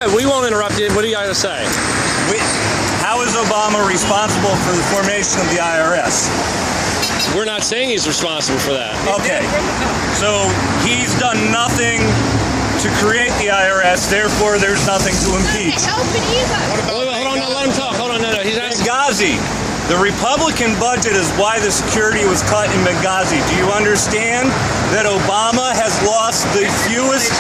We won't interrupt you. What do you got to say? How is Obama responsible for the formation of the IRS? We're not saying he's responsible for that. Okay. So he's done nothing to create the IRS, therefore there's nothing to impeach. Hold on, no, let him talk. Hold on, no. He's asking. Benghazi. The Republican budget is why the security was cut in Benghazi. Do you understand that Obama has lost the fewest...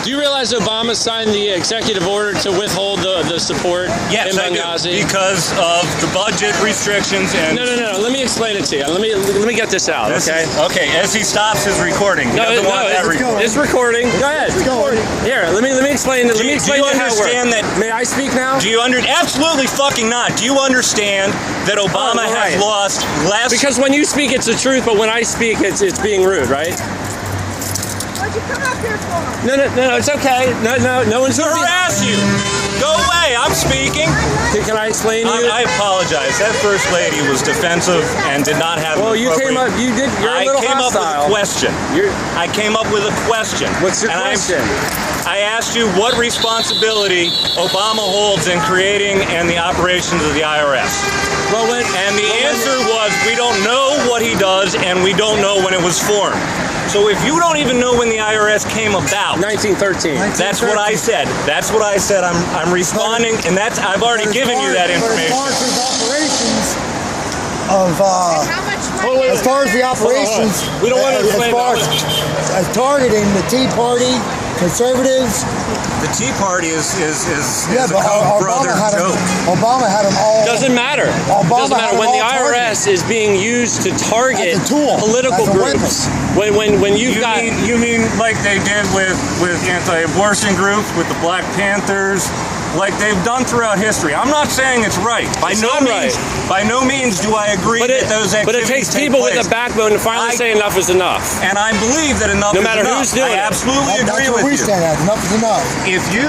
Do you realize Obama signed the executive order to withhold the support in Benghazi? Yes, because of the budget restrictions and... No. Let me explain it to you. Let me get this out, okay? Okay, as he stops his recording. It's recording. Go ahead. Here, let me explain it. Let me explain how it works. May I speak now? Do you absolutely fucking not. Do you understand that Obama has lost less... Because when you speak, it's the truth, but when I speak, it's being rude, right? What'd you come up here for? No, it's okay. No one's to harass you. Go away. I'm speaking. Can I explain to you? I apologize. That first lady was defensive and did not have. Well, you came up. You're a little hostile. Up with a question. I came up with a question. What's your question? I asked you what responsibility Obama holds in creating and the operations of the IRS. And the answer was we don't know what he does and we don't know when it was formed. So if you don't even know when the IRS came about, 1913. That's what I said. That's what I said. I'm responding, and I've already given you that information. As far as the operations, we don't want to explain as targeting the Tea Party, conservatives. The Tea Party is yeah, a brother joke. Obama had them all. Doesn't matter. Doesn't matter when the IRS is being used to target political groups. When you've got you mean like they did with anti-abortion groups, with the Black Panthers, like they've done throughout history. I'm not saying it's right. By no means do I agree that those activities. But it takes people with a backbone to finally say enough is enough. And I believe that enough is enough. No matter who's doing it. I absolutely agree with you. That's where we stand at. Enough is enough. If you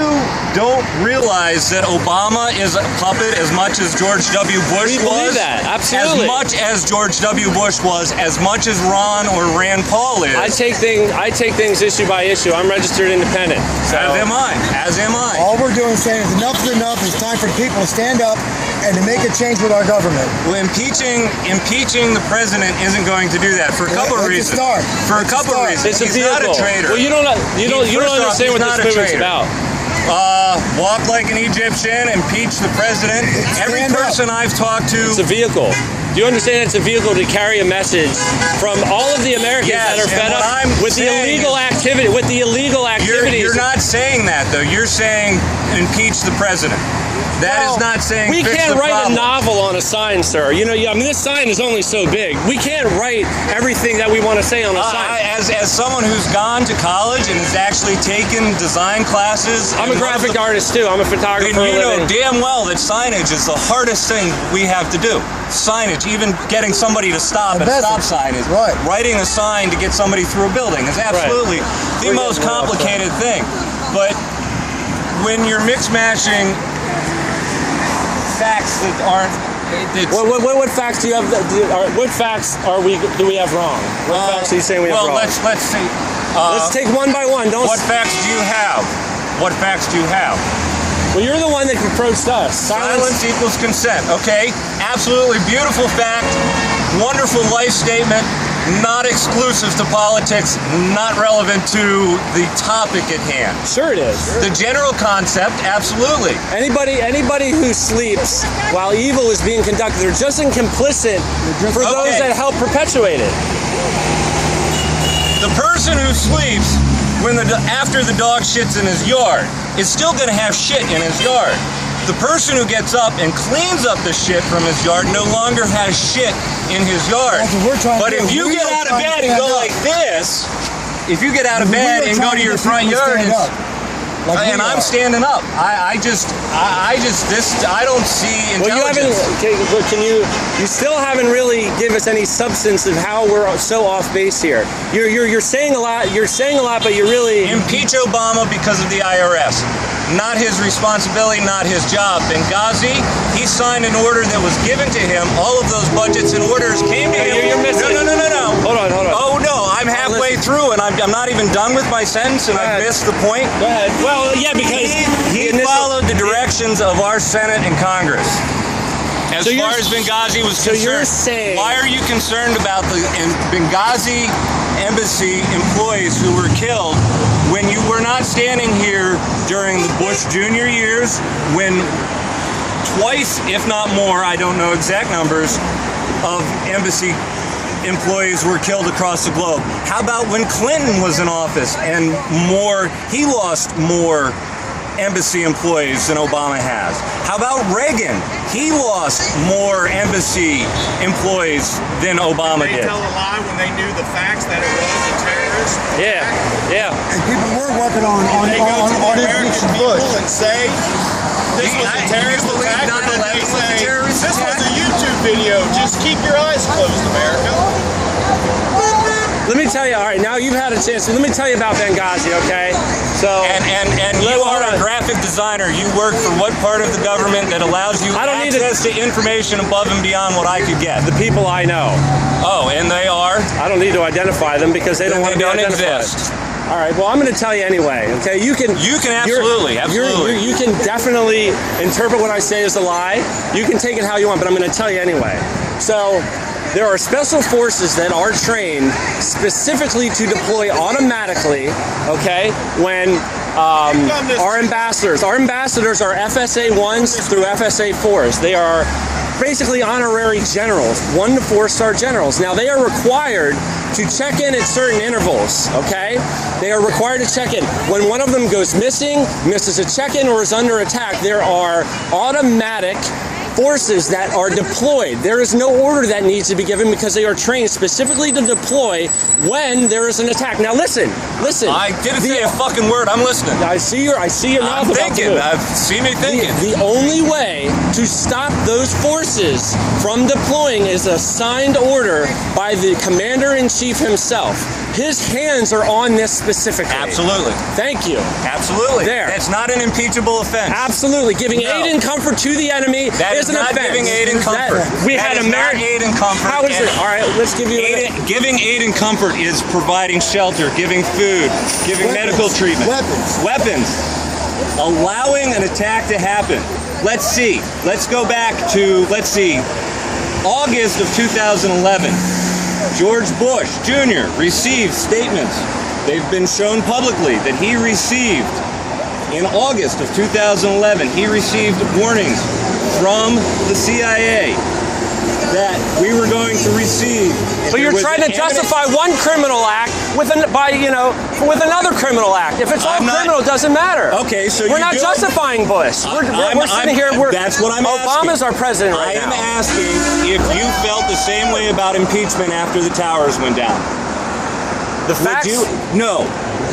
don't realize that Obama is a puppet as much as George W. Bush was, absolutely. As much as George W. Bush was, as much as Ron or Rand Paul is. I take things issue by issue. I'm registered independent. So. As am I. As am I. All we're doing is saying is enough is enough. It's time for people to stand up and to make a change with our government. Well, impeaching the president isn't going to do that for a couple of reasons. For a couple of reasons. It's a vehicle. He's not a traitor. Well, you don't understand what this movement's about. Walk like an Egyptian, impeach the president. Every person I've talked to. It's a vehicle. Do you understand it's a vehicle to carry a message from all of the Americans that are fed up with the illegal activity? You're not saying that though. You're saying impeach the president. That is not saying we fix can't the write problem. a novel on a sign, sir. I mean, this sign is only so big. We can't write everything that we want to say on a sign. As someone who's gone to college and has actually taken design classes, I'm a graphic artist too. I'm a photographer. You know damn well that signage is the hardest thing we have to do. Signage, even getting somebody to stop at a stop sign is writing a sign to get somebody through a building is absolutely the most complicated thing. But when you're mix mashing facts that aren't. What facts do you have? What facts do we have wrong? What facts are you saying we have wrong? Let's see. Let's take one by one. What facts do you have? What facts do you have? Well, you're the one that approached us. Silence equals consent. Okay, absolutely beautiful fact. Wonderful life statement. Not exclusive to politics, not relevant to the topic at hand. Sure it is. The general concept, absolutely. Anybody who sleeps while evil is being conducted, they're just complicit for those that help perpetuate it. The person who sleeps after the dog shits in his yard is still going to have shit in his yard. The person who gets up and cleans up the shit from his yard no longer has shit in his yard. But if you get out of bed and go like this, if you get out of bed and go to your front yard, and I'm standing up, I don't see intelligence. You still haven't really given us any substance of how we're so off base here. You're saying a lot. But you're really impeach Obama because of the IRS. Not his responsibility, not his job. Benghazi, he signed an order that was given to him. All of those budgets and orders came to him. You're missing. No. Hold on. Oh no, I'm halfway through, and I'm not even done with my sentence, and I've missed the point. Go ahead. Well, yeah, because He followed the directions of our Senate and Congress. As So far you're- as Benghazi was so concerned, you're saying- why are you concerned about the Benghazi embassy employees who were killed when you were not standing here during the Bush Jr. years, when twice, if not more, I don't know exact numbers, of embassy employees were killed across the globe? How about when Clinton was in office and he lost more embassy employees than Obama has? How about Reagan? He lost more embassy employees than Obama They did. tell a lie when they knew the facts that it was a terrorist. yeah. And people were working on They go to the American impeaching people Bush. and say this was a terrorist attack, or did they say this was a YouTube video? Just keep your eyes closed, America. Let me tell you. All right, now you've had a chance. Let me tell you about Benghazi, okay? So And you are a graphic designer. You work for what part of the government that allows you I don't need access to information above and beyond what I could get? the people I know. Oh, and they are? I don't need to identify them because they don't want to be don't identified. exist. All right. Well, I'm going to tell you anyway. Okay. You can absolutely. You can definitely interpret what I say as a lie. You can take it how you want, but I'm going to tell you anyway. So there are special forces that are trained specifically to deploy automatically. Okay. When our ambassadors are FSA 1s through FSA 4s. They are basically honorary generals, 1 to 4-star generals. Now they are required to check in at certain intervals, okay? They are required to check in. When one of them goes missing, misses a check-in, or is under attack, there are automatic forces that are deployed. There is no order that needs to be given because they are trained specifically to deploy when there is an attack. Now listen. I didn't say a fucking word. I'm listening. I see your mouth I'm about to thinking. move. See me thinking. The only way to stop those forces from deploying is a signed order by the commander-in-chief himself. His hands are on this specifically. Absolutely. Thank you. Absolutely. There. It's not an impeachable offense. Absolutely. Giving No. aid and comfort to the enemy That is an not offense. giving aid and comfort. We That had is a not merit. aid and comfort. How is it? All right, let's give you Giving aid and comfort is providing shelter, giving food, giving medical treatment. Weapons. Allowing an attack to happen. Let's see. Let's go back to, August of 2011. George Bush Jr. received statements. They've been shown publicly that he received, in August of 2011, he received warnings from the CIA that we were going to receive. So you're trying to justify one criminal act with another criminal act. If it's all criminal, it doesn't matter. Okay, so we're not justifying Bush. We're sitting here. That's what I'm asking. Obama's our president right I am now. asking if you felt the same way about impeachment after the towers went down. The facts. No.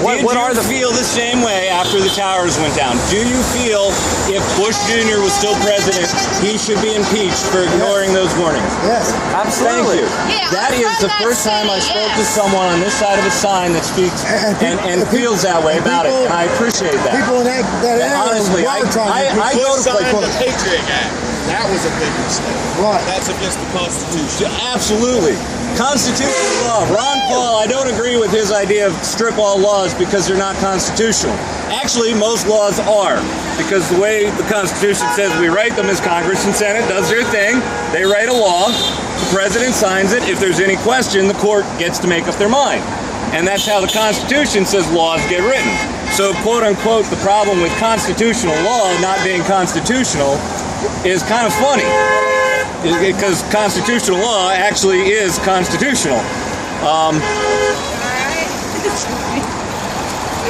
Did you feel the same way after the towers went down? Do you feel if Bush Jr. was still president, he should be impeached for ignoring those warnings? Yes. Absolutely. Thank you. Yeah, That I'm is from the that first time I city, spoke to yes. someone on this side of a sign that speaks and feels that way about it, and I appreciate that. People in that area Honestly, were trying to I go to Bush play signed the football. Patriot Act. That was a big mistake. Right. That's against the Constitution. Absolutely. Constitutional law. Ron Paul, I don't agree with his idea of strip all laws because they're not constitutional. Actually, most laws are, because the way the Constitution says we write them is Congress and Senate does their thing. They write a law. The president signs it. If there's any question, the court gets to make up their mind. And that's how the Constitution says laws get written. So, quote unquote, the problem with constitutional law not being constitutional is kind of funny. Because constitutional law actually is constitutional.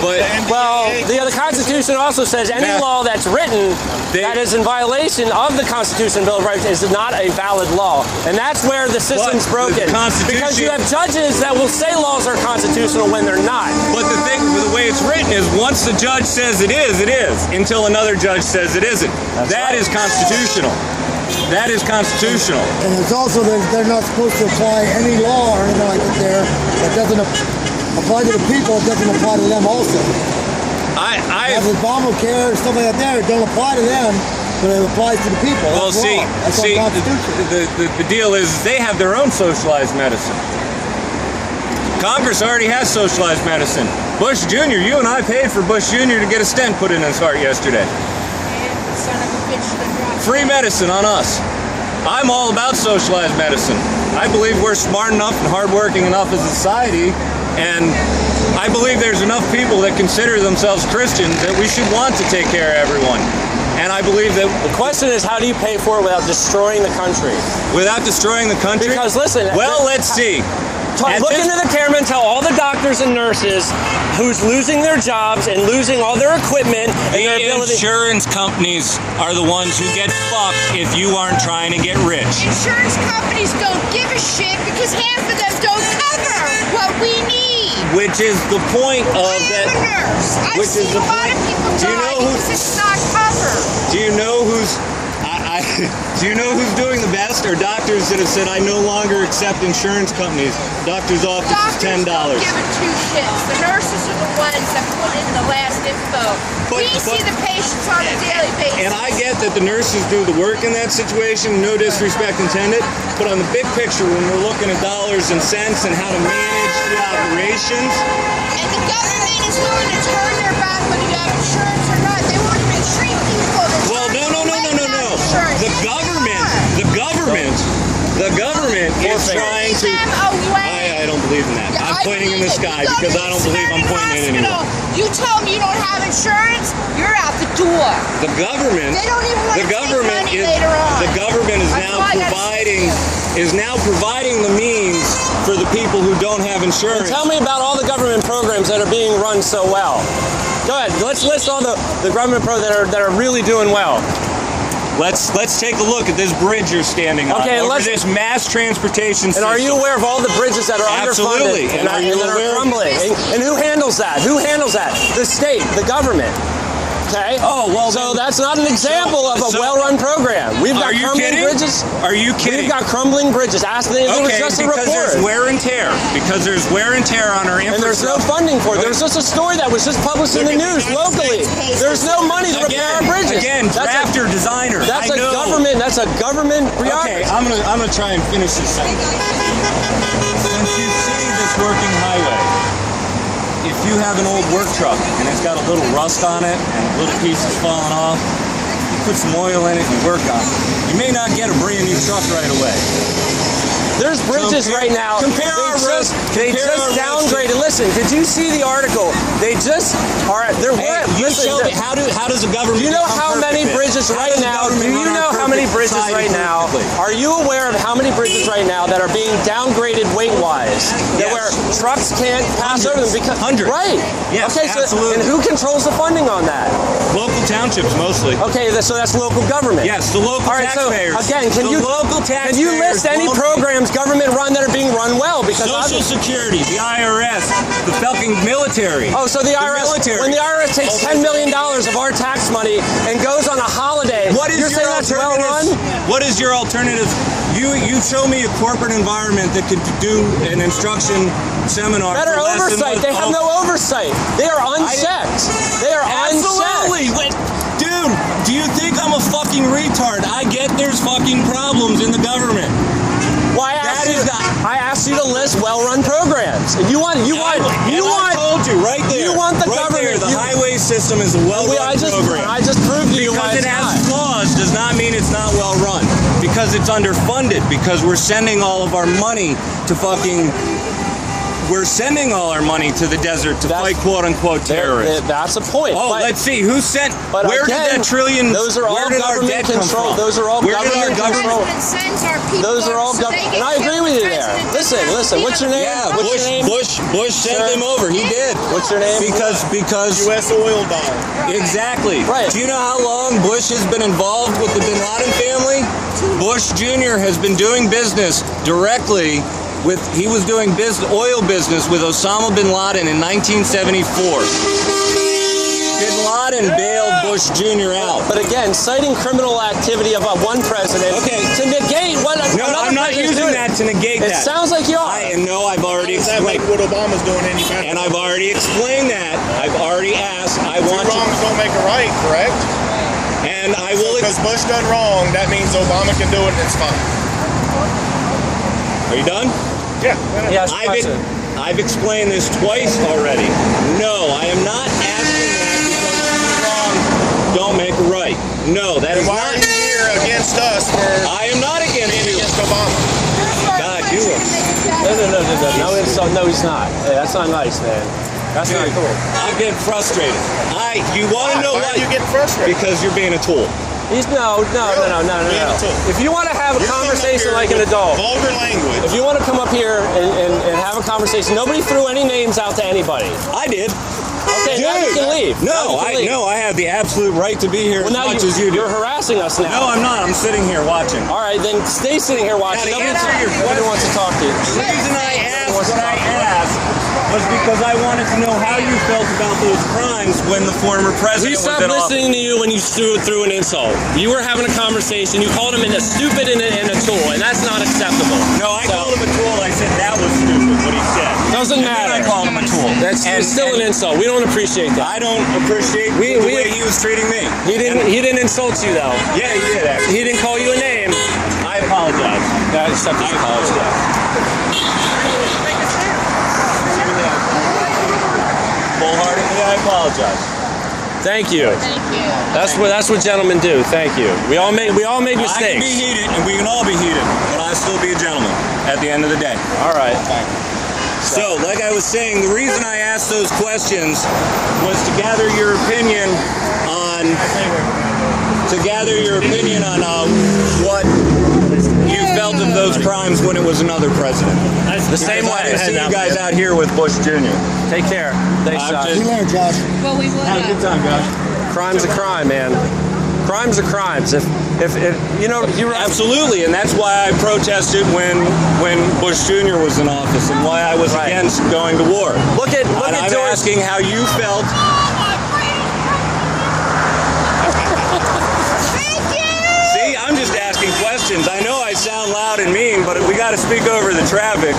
The Constitution also says any law that's written that is in violation of the Constitution and Bill of Rights is not a valid law. And that's where the system's broken. Because you have judges that will say laws are constitutional when they're not. But the way it's written is once the judge says it is, until another judge says it isn't. That is constitutional. That is constitutional. And it's also they're not supposed to apply any law or anything like that there that doesn't apply to the people. It doesn't apply to them also. As Obamacare and stuff like that there, it don't apply to them, but it applies to the people. Well, That's see, Constitution. the deal is they have their own socialized medicine. Congress already has socialized medicine. Bush Jr., you and I paid for Bush Jr. to get a stent put in his heart yesterday. Son of a bitch that dropped Free medicine on us. I'm all about socialized medicine. I believe we're smart enough and hardworking enough as a society, and I believe there's enough people that consider themselves Christians that we should want to take care of everyone. And I believe that The question is, how do you pay for it without destroying the country? without destroying the country. Because listen, well, let's see. Look into the camera and tell all the doctors and nurses who's losing their jobs and losing all their equipment and their The ability. insurance companies are the ones who get fucked if you aren't trying to get rich. Insurance companies don't give a shit because half of them don't cover what we need. Which is the point of I am that. a nurse. I've Which is seen the a lot point. of people Do you die know who- because it's not covered. Do you know who's do you know who's doing the best? Are doctors that have said, I no longer accept insurance companies. Doctor's office is Doctors $10. don't give a two shits. The nurses are the ones that put in the last info. We see the patients on a daily basis. And I get that the nurses do the work in that situation, no disrespect intended, but on the big picture, when we're looking at dollars and cents and how to manage the operations, And the government is willing to turn their back whether you have insurance or not. They won't even treat people. well, no. The government is trying to. I don't believe in that. I'm pointing in the sky because I don't believe I'm pointing in anymore. You tell them you don't have insurance, you're out the door. The government. They don't even want The to take government money is. later on. The government is That's now why I gotta providing. say Is now providing the means for the people who don't have insurance. Tell me about all the government programs that are being run so well. Go ahead. Let's list all the government programs that are really doing well. Let's take a look at this bridge you're standing on. Okay, over let's- this mass transportation And system. are you aware of all the bridges that are Absolutely. underfunded And are you that are aware of- crumbling? And who handles that? Who handles that? The state, the government. Okay. Oh, well, So then- that's not an example of a so- well-run program. We've got Are you crumbling kidding? bridges. Are you kidding? We've got crumbling bridges. Ask me. It was Okay, just a because report. there's wear and tear. Because there's wear and tear on our And there's no infrastructure. funding for it. There's just a story that was just published in the news locally. There's no money to repair our bridges. Again, drafter, designer. That's I a know. government. That's a government bureaucracy. Okay, I'm gonna try and finish this sentence. Since you see this working highway, if you have an old work truck and it's got a little rust on it and little pieces falling off, you put some oil in it and work on it. You may not get a brand new truck right away. There's bridges right now. Compare our roads. They just downgraded. Listen, did you see the article? They just are. They're Hey, you listen. show me how does the government? Do you know become how many perfect? bridges How right does the now? Do government you run know our how many perfect bridges society right now? perfectly? Are you aware of how many bridges right now that are being downgraded weight-wise? That Yes. where trucks can't pass over them because Hundreds. right? Yes, Okay. So absolutely. and who controls the funding on that? Local townships mostly. Okay. So that's local government. Yes, the local All right. taxpayers. So again, can The you local can you list taxpayers any won't- programs government run that are being run well? Because Social Security, the IRS, the fucking military. oh, so the IRS, military. when the IRS takes $10 million of our tax money and goes on a holiday, What is you're your saying that's well alternative? run? What is your alternative? You show me a corporate environment that could do an instruction seminar. Better for less than oversight. what- They have no oversight. They are unchecked. They are Absolutely. unchecked. Dude, do you think I'm a fucking retard? I get there's fucking problems in the government. Why That is not- I asked you to list well-run programs. And I told you right there. You want the right government. There, the highway system is a well-run program. I just proved to you why Because it's it has not. flaws does not mean it's not well run. Because it's underfunded. Because we're sending all of our money to fucking. We're sending all our money to the desert to fight quote unquote terrorists. That's a point. Oh, but, let's see who sent. but Where again, did that trillion? Those are all where did our government debt come control. from? Those are all Where did our government control. President sends our people Those are all so they government. get And I agree killed. with you The there. president Listen, doesn't listen. have What's your to name? Yeah, What's your name? Bush sent Sir? them over. He did. What's your name? Because U.S. oil dollar. exactly. Right. Do you know how long Bush has been involved with the Bin Laden family? Bush Jr. has been doing business directly with. He was doing oil business with Osama bin Laden in 1974. Bin Laden bailed Bush Jr. out. But again, citing criminal activity of one president to negate what No, another I'm not president's using doing. that to negate It that. sounds like you are. I know. I've already Does that make explained. what Obama's doing any better? And I've already explained that. I've already asked. I want Two wrongs don't make a right, correct? and I will. Because Bush done wrong, that means Obama can do it and it's fine. Are you done? Yeah. Yes, I've I've explained this twice already. No, I am not asking that because wrong, don't make a right. No, that is Why not. are you here against us for I am not against you. against Obama? God, you are. No, he's not. Hey, that's not nice, man. That's not Dude, cool. I'm getting frustrated. You want to know Why what? are you getting frustrated? Because you're being a tool. No. If you want to have a conversation like an adult, Vulgar language. if you want to come up here and have a conversation, nobody threw any names out to anybody. I did. Okay, now you can leave. No, I have the absolute right to be here Well, as now much as you do. you're harassing us now. No, I'm not. I'm sitting here watching. All right, then stay sitting here watching. Now, to Nobody, answer your nobody wants to talk to you. The reason I asked what I asked was because I wanted to know how you felt about those crimes when the former We president was stopped in office. listening to you when you threw an insult. You were having a conversation. You called him a stupid and a tool, and that's not acceptable. No, I called him a tool. I said that was stupid, what he said. Doesn't And matter. then I called him a tool. That's And- still and an insult. We don't appreciate that. I don't appreciate the way he was treating me. He didn't insult you though. Yeah, he did actually. He didn't call you a name. I apologize. I apologize. Wholeheartedly, I apologize. Thank you. Thank you. That's what gentlemen do. Thank you. We all make I can mistakes. be heated, and we can all be heated, but I still be a gentleman at the end of the day. All right. So, like I was saying, the reason I asked those questions was to gather your opinion on what you felt of those crimes when it was another president. The same I way. didn't see you guys out here with Bush Jr. Take care. Thanks, I'm Josh. just- See you later, Josh. Well, we would Have a good time, guys. Crime's a crime, man. Crimes are crimes. If you know, you were Absolutely, and that's why I protested when Bush Jr. was in office, and why I was Right. against going to war. look at And I'm George. asking how you felt. See, I'm just asking questions. I know I sound loud and mean, but we got to speak over the traffic.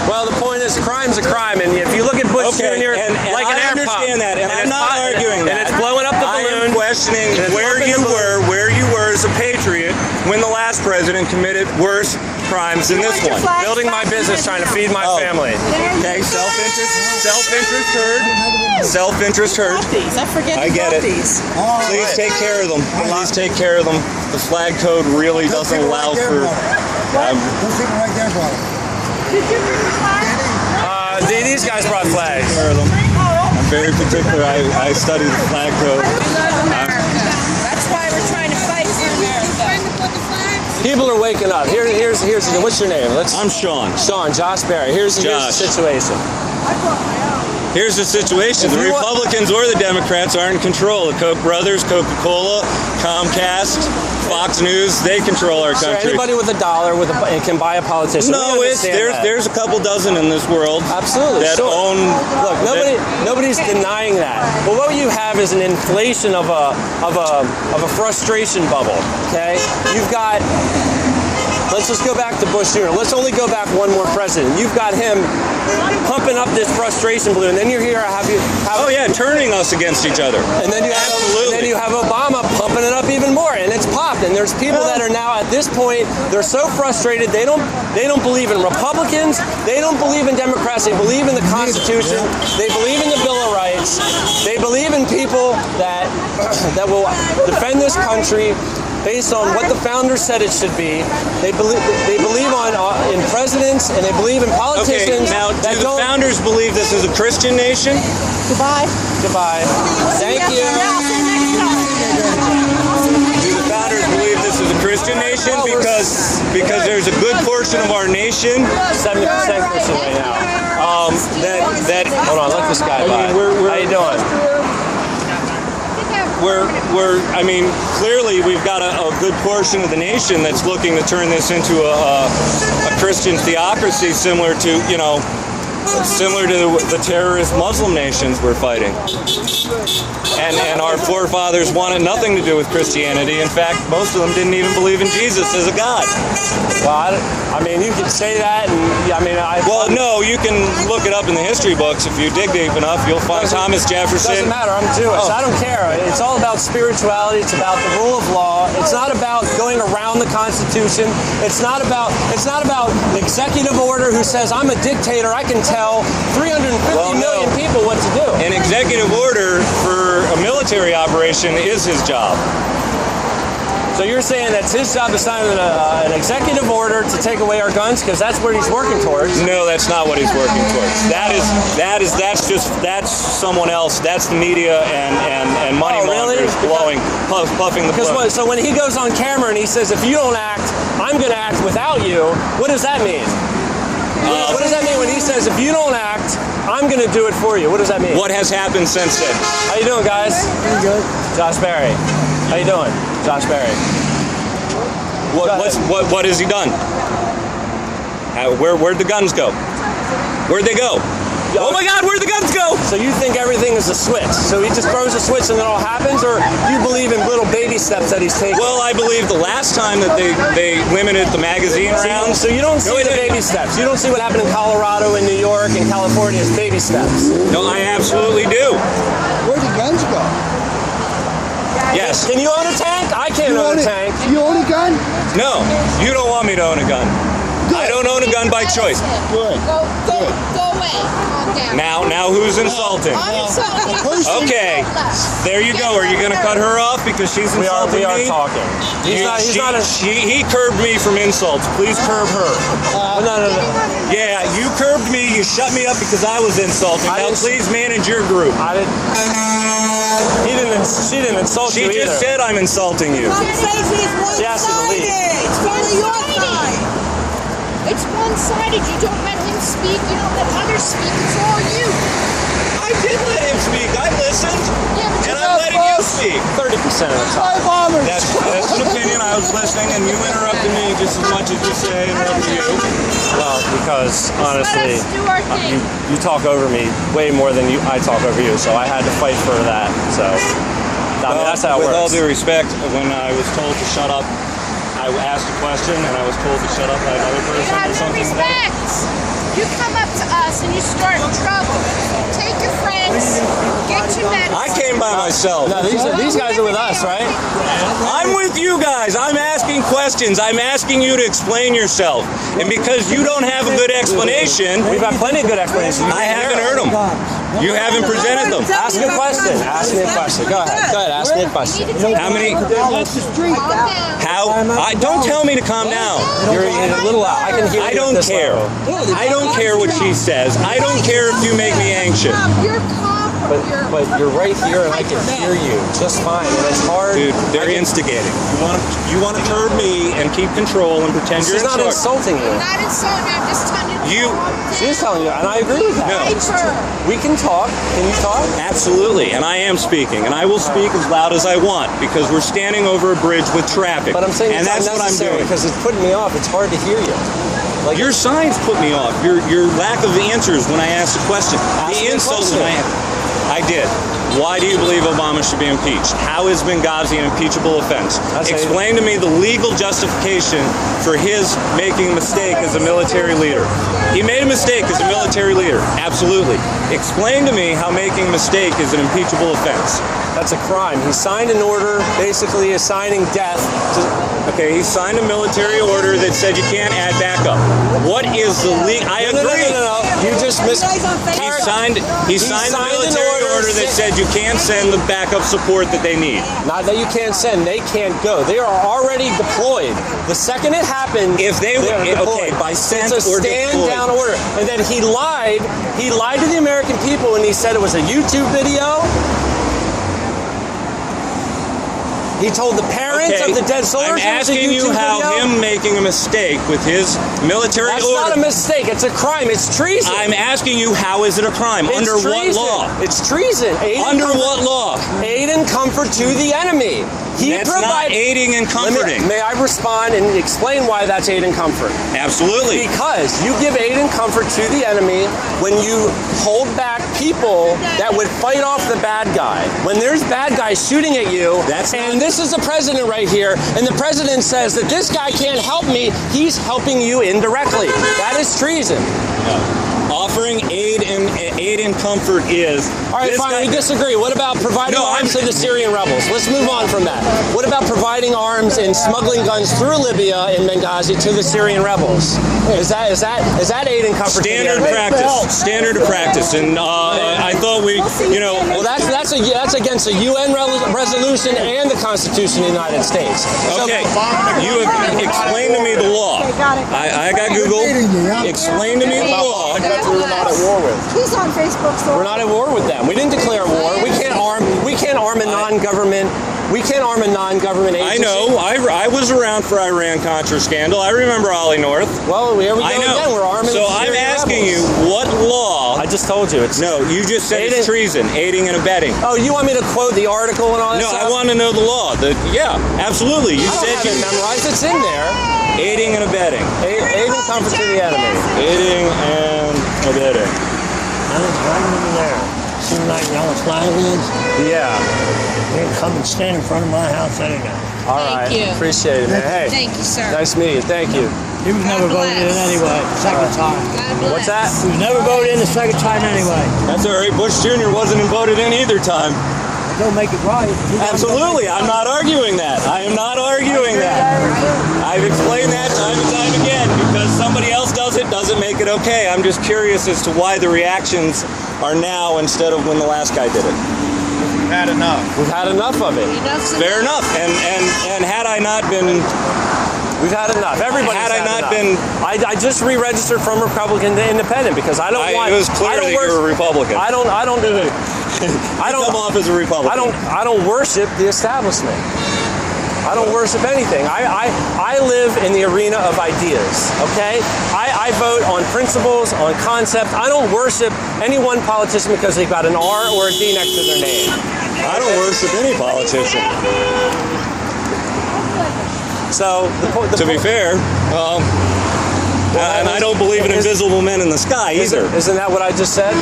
Well, the point is, crime's a crime, and if you look at Bush Okay, Jr. and like an I air pump, understand that, and I'm it's not arguing and that. it's blowing up the I balloon. am questioning And it's where pumping you the were as a patriot when the last president committed worse crimes than this one. Building my business, trying to feed my Oh. family. Okay, self-interest heard. Self-interest heard. These. I forget I get it. these. All Please right. take care of them. Please take care of them. The flag code really Those doesn't people allow right there, for. brother. Those people right there, brother. Did you bring the flag? These guys brought flags. Care of them. I'm very particular. I study the flag code. We love America. That's why we're trying to fight for America. People are waking up. Here's what's your name? I'm Sean. Sean, Josh Barry. Here's the Josh. situation. Here's the situation. The If you want- Republicans or the Democrats are in control. The Koch brothers, Coca-Cola, Comcast, Fox News, they control our Sure, country. anybody with a dollar can buy a politician. We No, it's understand that. there's a couple dozen in this world Absolutely, that sure. own. Look, nobody's denying that. But what you have is an inflation of a frustration bubble. Okay, you've got. Let's just go back to Bush Jr. Let's only go back one more president. You've got him pumping up this frustration balloon. Then you're here. Oh yeah, turning us against each other. And then you have, Absolutely. and then you have Obama pumping it up even more, and it's popped. And there's people that are now at this point, they're so frustrated. They don't believe in Republicans. They don't believe in Democrats. They believe in the Constitution. They believe in the Bill of Rights. They believe in people that will defend this country based on what the founders said it should be. They believe in presidents, and they believe in Okay, politicians. now that do the don't- founders believe this is a Christian nation? Goodbye. Goodbye. Thank you. Do the founders believe this is a Christian nation? Well, we're- Because there's a good portion of our nation 70% Christian right now. that Hold on, let this guy I by. mean, we're- How you doing? I mean, clearly we've got a good portion of the nation that's looking to turn this into a Christian theocracy similar to, Similar to the terrorist Muslim nations we're fighting. And our forefathers wanted nothing to do with Christianity. In fact, most of them didn't even believe in Jesus as a God. Well, I mean, you can say that, and well, no, you can look it up in the history books. If you dig deep enough, you'll find Thomas Jefferson. Doesn't matter. I'm Jewish. I don't care. It's all about spirituality. It's about the rule of law. It's not about going around the Constitution. It's not about an executive order who says I'm a dictator. I can tell 350 million people what to do. An executive order for a military operation is his job. So you're saying that's his job to sign an executive order to take away our guns because that's what he's working towards? No, that's not what he's working towards. That's someone else. That's the media and money mongers puffing the balloon. So when he goes on camera and he says, if you don't act, I'm going to act without you, what does that mean? What does that mean when he says, if you don't act, I'm going to do it for you? What does that mean? What has happened since then? How you doing, guys? Pretty good. Josh Berry. How you doing? Josh Berry. What has he done? Where'd the guns go? Where'd they go? Oh my God, where'd the guns go? So you think everything is a switch? So he just throws a switch and it all happens? Or do you believe in little baby steps that he's taking? Well, I believe the last time that they limited the magazine rounds. So you don't see the baby steps. You don't see what happened in Colorado and New York and California as baby steps. No, I absolutely do. Where'd the guns go? Yes. Can you own a tank? I can't own a tank. You own a gun? No, you don't want me to own a gun. Good. I don't own a gun by choice. Good. Go away. Calm down. Now who's insulting? Okay, there you go. Are you going to cut her off because she's insulting We are me? talking. He curbed me from insults. Please curb her. No. Yeah, you curbed me. You shut me up because I was insulting. Now please manage your group. She didn't insult you either. She just said I'm insulting you. She asked you to leave. It's only your side. It's one-sided. You don't let him speak. You don't let others speak. It's all you. I did let him speak. I listened. Yeah, but And I'm letting you speak. 30% of the time. That's an opinion. I was listening, and you interrupted me just as much as you say interrupted you. Well, because honestly, Let us do our thing. you talk over me way more than I talk over you, so I had to fight for that. So that's how it works. With all due respect, when I was told to shut up, I asked a question, and I was told to shut up by another You person have or no something. respect. You come up to us and you start trouble. Take your friends. Get your medicine. I came by myself. No, these guys are with us, right? I'm with you guys. I'm asking questions. I'm asking you to explain yourself. And because you don't have a good explanation, We've had plenty of good explanations. I haven't heard them. You haven't presented them. Ask me a question. Ask me a question. Go ahead. Ask me a question. How many? That's the street. Calm down. How? Don't tell me to calm down. You're a little loud. I can hear you. I don't at this care. level. I don't care what she says. I don't care if you make me anxious. You're calm. But you're right here and I can hear you just fine. And it's hard. Dude, they're instigating. You want to curb me and keep control and pretend you're She's not in charge. insulting you. I'm not insulting you. I'm just telling you. She's telling you, and I agree with that. No. We can talk. Can you talk? Absolutely, and I am speaking, and I will speak as loud as I want because we're standing over a bridge with traffic. But I'm saying and it's that's what I'm unnecessary doing. because it's putting me off. It's hard to hear you. Like Your signs put me off. Your lack of answers when I asked a question. Ask me The a insults question. that I did. Why do you believe Obama should be impeached? How is Benghazi an impeachable offense? Explain to me the legal justification for his making a mistake as a military leader. He made a mistake as a military leader. Absolutely. Explain to me how making a mistake is an impeachable offense. That's a crime. He signed an order basically assigning death to... Okay, he signed a military order that said you can't add backup. What is the legal... I agree. No. You just missed... He signed the military order that said you can't send the backup support that they need. Not that you can't send, they can't go. They are already deployed. The second it happened, If they were okay, by sent it's a or stand deployed. down order. And then he lied to the American people and he said it was a YouTube video. He told the parents of the dead soldiers. I'm asking you how him making a mistake with his military That's order. not a mistake. It's a crime. It's treason. I'm asking you, how is it a crime? It's Under treason. what law? It's treason. Under what law? Aid and comfort to the enemy. That's not aiding and comforting. May I respond and explain why that's aid and comfort? Absolutely. Because you give aid and comfort to the enemy when you hold back people that would fight off the bad guy. When there's bad guys shooting at you, this is the president right here, and the president says that this guy can't help me, he's helping you indirectly. That is treason. No. Offering aid and comfort is... All right, fine, we disagree. What about providing arms to the Syrian rebels? Let's move on from that. What about providing arms and smuggling guns through Libya and Benghazi to the Syrian rebels? Is that aid and comfort? Standard practice. Standard of practice. And I thought well, that's against the UN resolution and the Constitution of the United States. Okay, you have explained to me the law. I got Google. Explain to me the law. We're not at war with. He's on Facebook. So we're not at war with them. We didn't declare war. We can't arm a non-government. We can't arm a non-government agency. I know. I was around for Iran-Contra scandal. I remember Ollie North. Well, here we go again. We're arming. So I'm asking you, what law? I just told you. You just said it's treason, aiding and abetting. Oh, you want me to quote the article and all that stuff? No, I want to know the law. Yeah, absolutely. You said you memorized. It's in there. Aiding and abetting. Aid and comfort to the enemy. Aiding and abetting. I was right over there. Seems like y'all flag is. Yeah. They come and stand in front of my house anyhow. All right. Thank you. Appreciate it, man. Hey. Thank you, sir. Nice meeting you. Thank you. He was never voted in anyway. Second time. What's that? He was never voted in the second time anyway. That's all right. Bush Jr. wasn't voted in either time. Don't make it right. Absolutely. I'm not arguing that. I am not arguing that. I've explained that time and time again. Because somebody else does it, doesn't make it okay. I'm just curious as to why the reactions are now instead of when the last guy did it. We've had enough. We've had enough of it. Fair enough. And had I not been... We've had enough. Everybody had not enough. been... I just re-registered from Republican to Independent because I don't want... It was clear that you're a Republican. I don't come off as a Republican. I don't worship the establishment. I don't worship anything. I live in the arena of ideas, okay? I vote on principles, on concept. I don't worship any one politician because they've got an R or a D next to their name. I don't worship any politician. So, to be fair, and I don't believe in invisible men in the sky either. Isn't that what I just said?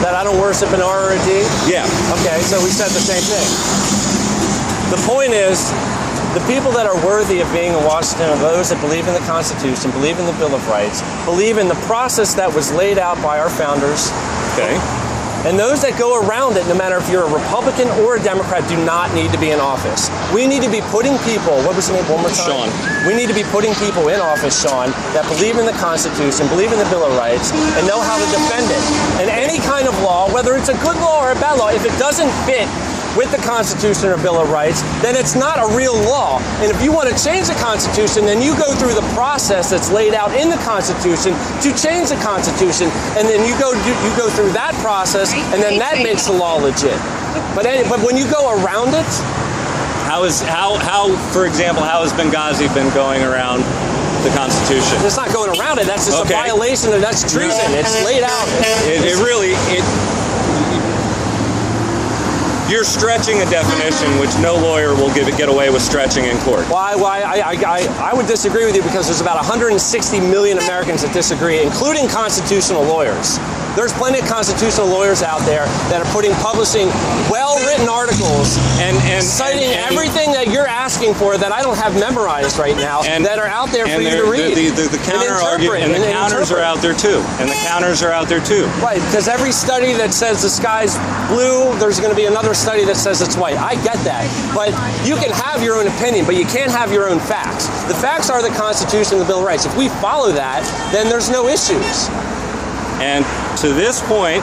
That I don't worship an R or a D? Yeah. Okay, so we said the same thing. The point is, the people that are worthy of being in Washington are those that believe in the Constitution, believe in the Bill of Rights, believe in the process that was laid out by our founders. Okay. And those that go around it, no matter if you're a Republican or a Democrat, do not need to be in office. We need to be putting people, what was his name, one more time? Sean. We need to be putting people in office, Sean, that believe in the Constitution, believe in the Bill of Rights, and know how to defend it. And any kind of law, whether it's a good law or a bad law, if it doesn't fit with the Constitution or Bill of Rights, then it's not a real law. And if you want to change the Constitution, then you go through the process that's laid out in the Constitution to change the Constitution, and then you go through that process, and then that makes the law legit. But when you go around it, for example, how has Benghazi been going around the Constitution? It's not going around it. That's just a violation of that's treason. It's laid out. You're stretching a definition which no lawyer will get away with stretching in court. Why? I would disagree with you because there's about 160 million Americans that disagree, including constitutional lawyers. There's plenty of constitutional lawyers out there that are publishing well-written articles and citing everything that you're asking for that I don't have memorized right now that are out there for you to read. The counter argument and the counters are out there too. And the counters are out there too. Right, because every study that says the sky's blue, there's going to be another study that says it's white. I get that. But you can have your own opinion, but you can't have your own facts. The facts are the Constitution and the Bill of Rights. If we follow that, then there's no issues. And to this point,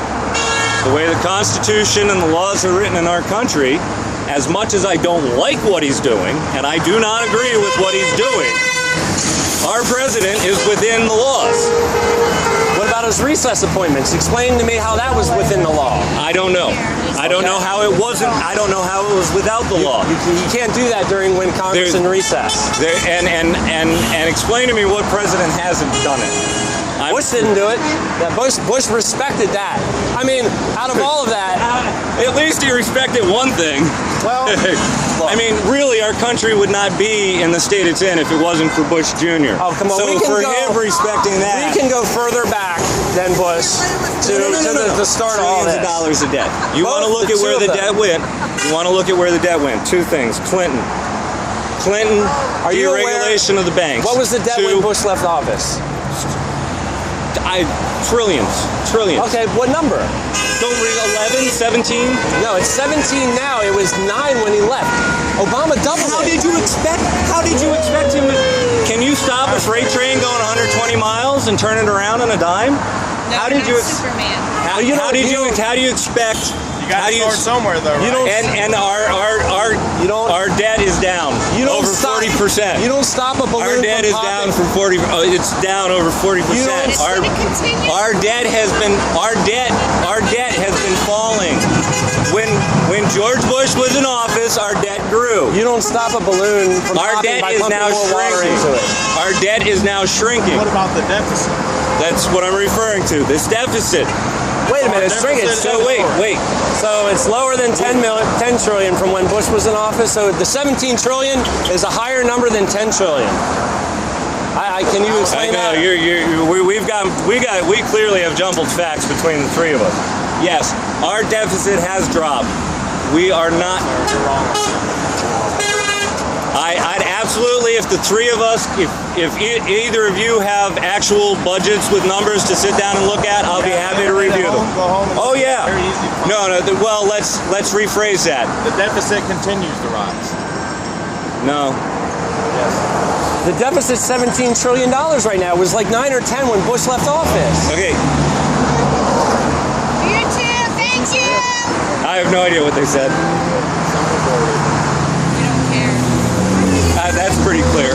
the way the Constitution and the laws are written in our country, as much as I don't like what he's doing, and I do not agree with what he's doing, our president is within the laws. What about his recess appointments? Explain to me how that was within the law. I don't know. I don't know how it wasn't. I don't know how it was without the law. You can't do that during when Congress in recess. And explain to me what president hasn't done it. Bush didn't do it. Bush respected that. I mean, out of all of that, at least he respected one thing. Well, I mean, really, our country would not be in the state it's in if it wasn't for Bush Jr. Oh, come on. So for him respecting that, we can go further back than Bush to the start of all this. Trillions of dollars of debt. You want to look at where the debt went? You want to look at where the debt went? Two things. Clinton, deregulation of the banks. What was the debt when Bush left office? Trillions. Okay, what number? Don't read 11, 17? No, it's 17 now. It was 9 when he left. Obama doubled it. How did you expect him to... Can you stop a freight train going 120 miles and turn it around on a dime? No, how did you Superman. How do you expect... You got to start somewhere, though, right? And our debt is down over 40%. You don't stop a balloon. Our debt is down from 40. It's down over 40%. Our debt has been falling. When George Bush was in office, our debt grew. You don't stop a balloon from our debt by is now shrinking. Our debt is now shrinking. What about the deficit? That's what I'm referring to. This deficit. Wait a minute, it's shrinking. So wait. So it's lower than 10 trillion from when Bush was in office. So the 17 trillion is a higher number than 10 trillion. Can you explain that? We clearly have jumbled facts between the three of us. Yes, our deficit has dropped. We are not. You're wrong. I'd absolutely, if the three of us, if either of you have actual budgets with numbers to sit down and look at, I'll be happy to review them. Go home. Oh yeah. Very easy to find. No. Well, let's rephrase that. The deficit continues to rise. No. Yes. The deficit's $17 trillion right now. It was like 9 or 10 when Bush left office. Okay. You too. Thank you. I have no idea what they said. You don't care. That's pretty clear.